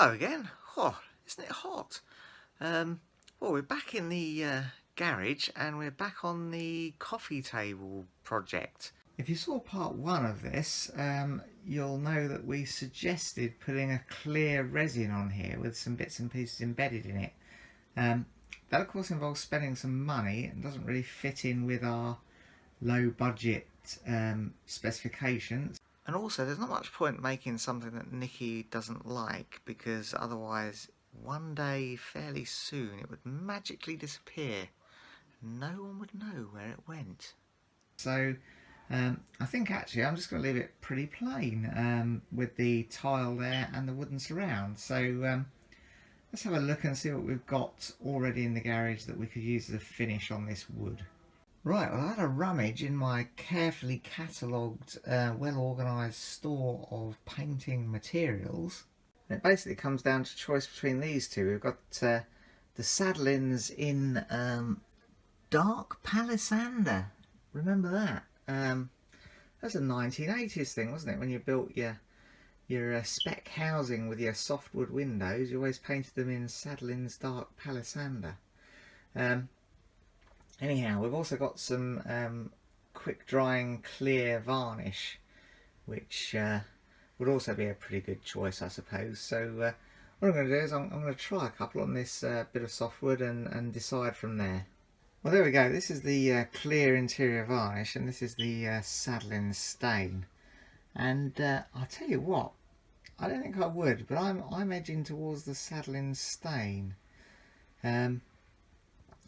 Hello again. Oh, isn't it hot? Well, we're back in the garage and we're back on the coffee table project. If you saw part one of this, you'll know that we suggested putting a clear resin on here with some bits and pieces embedded in it. That of course involves spending some money and doesn't really fit in with our low budget specifications. And also there's not much point making something that Nikki doesn't like, because otherwise one day fairly soon it would magically disappear. No one would know where it went. So I think actually I'm just going to leave it pretty plain with the tile there and the wooden surround. So let's have a look and see what we've got already in the garage that we could use as a finish on this wood. Right, well, I had a rummage in my carefully catalogued, well-organised store of painting materials. And it basically comes down to choice between these two. We've got the saddlings in dark palisander. Remember that? That's a 1980s thing, wasn't it? When you built your spec housing with your softwood windows, you always painted them in saddlings dark palisander. Anyhow, we've also got some quick drying clear varnish, which would also be a pretty good choice, I suppose. So what I'm going to do is I'm going to try a couple on this bit of softwood and decide from there. Well, there we go. This is the clear interior varnish, and this is the saddling stain. And I'll tell you what, I don't think I would, but I'm edging towards the saddling stain.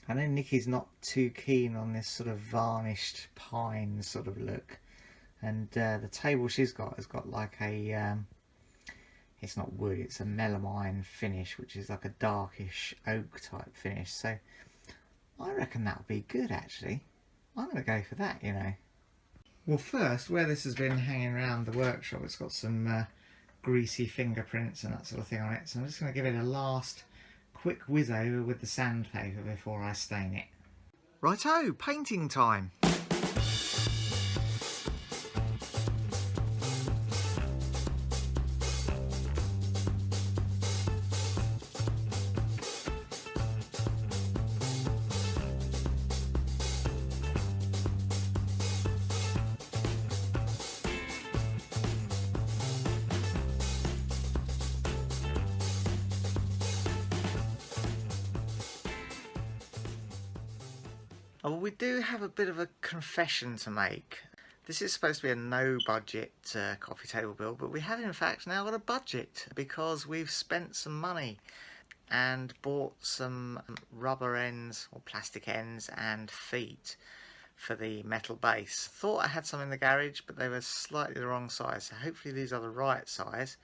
I know Nikki's not too keen on this sort of varnished pine sort of look, and the table she's got has got like a it's not wood, it's a melamine finish, which is like a darkish oak type finish. So I reckon that would be good actually. I'm going to go for that, you know. Well, first, where this has been hanging around the workshop, it's got some greasy fingerprints and that sort of thing on it, so I'm just going to give it a last quick whiz over with the sandpaper before I stain it. Righto, painting time! Oh, we do have a bit of a confession to make. This is supposed to be a no budget coffee table build, but we have in fact now got a budget because we've spent some money and bought some rubber ends or plastic ends and feet for the metal base. Thought I had some in the garage, but they were slightly the wrong size, so hopefully these are the right size.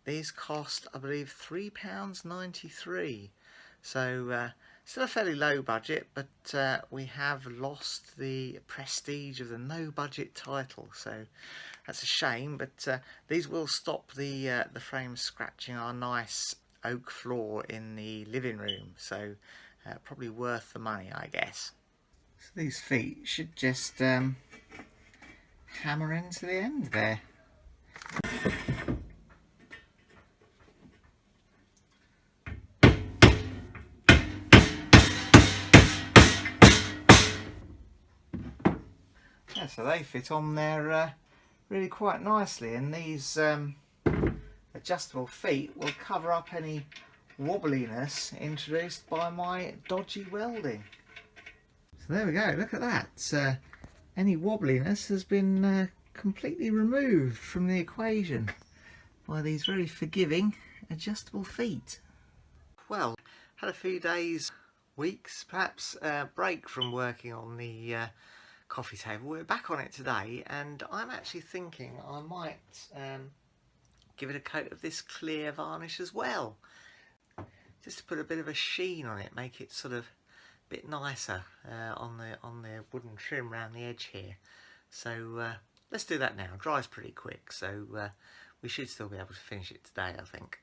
These cost, I believe, £3.93. So still a fairly low budget, but we have lost the prestige of the no budget title, so that's a shame. But these will stop the frames scratching our nice oak floor in the living room, so probably worth the money, I guess. So these feet should just hammer into the end there. Yeah, so they fit on there really quite nicely, and these adjustable feet will cover up any wobbliness introduced by my dodgy welding. So there we go, look at that. Any wobbliness has been completely removed from the equation by these very forgiving adjustable feet. Well, had a few days, weeks perhaps, break from working on the coffee table. We're back on it today, and I'm actually thinking I might give it a coat of this clear varnish as well, just to put a bit of a sheen on it, make it sort of a bit nicer on the wooden trim around the edge here. So let's do that now. It dries pretty quick, so we should still be able to finish it today, I think.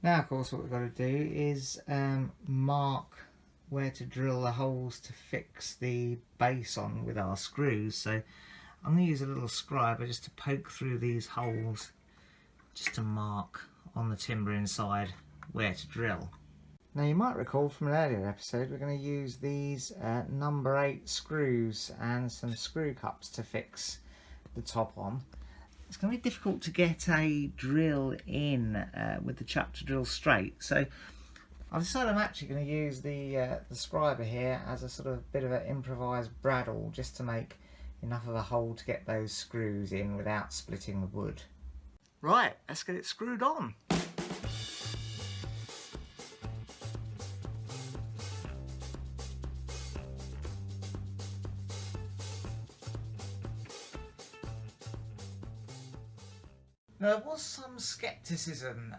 Now of course what we've got to do is mark where to drill the holes to fix the base on with our screws. So I'm going to use a little scriber just to poke through these holes, just to mark on the timber inside where to drill. Now you might recall from an earlier episode we're going to use these number 8 screws and some screw cups to fix the top on. It's going to be difficult to get a drill in with the chuck to drill straight, so I've decided I'm actually going to use the scriber here as a sort of bit of an improvised bradawl, just to make enough of a hole to get those screws in without splitting the wood. Right, let's get it screwed on. Now, there was some scepticism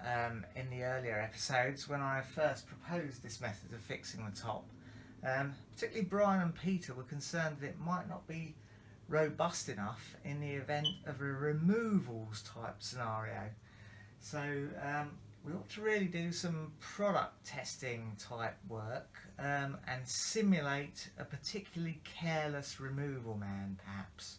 in the earlier episodes when I first proposed this method of fixing the top. Particularly Brian and Peter were concerned that it might not be robust enough in the event of a removals type scenario. So we ought to really do some product testing type work and simulate a particularly careless removal man, perhaps.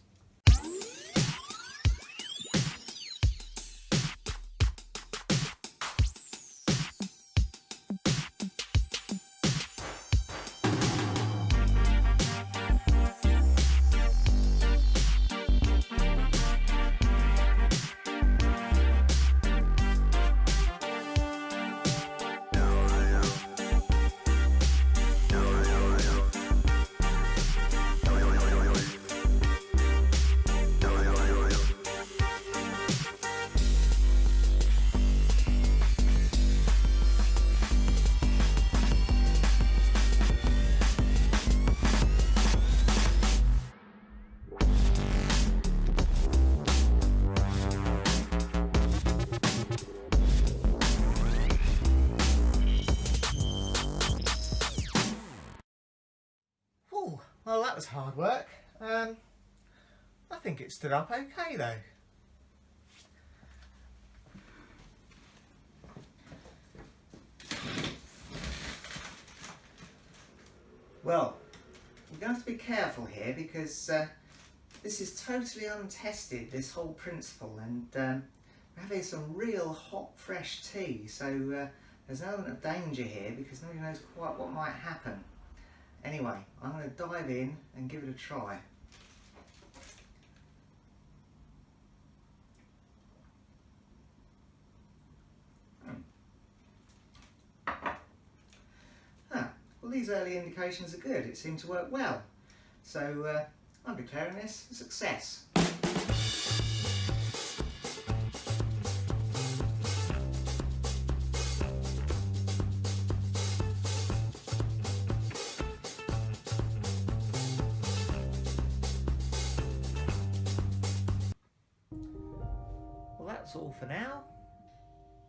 Well, that was hard work. I think it stood up okay though. Well, we're going to have to be careful here because this is totally untested, this whole principle, and we're having some real hot fresh tea, so there's an element of danger here because nobody knows quite what might happen. Anyway, I'm going to dive in and give it a try. Well, these early indications are good. It seemed to work well. So I'm declaring this a success. That's all for now.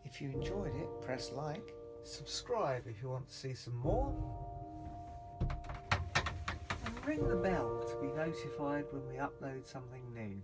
If you enjoyed it, press like, subscribe if you want to see some more, and ring the bell to be notified when we upload something new.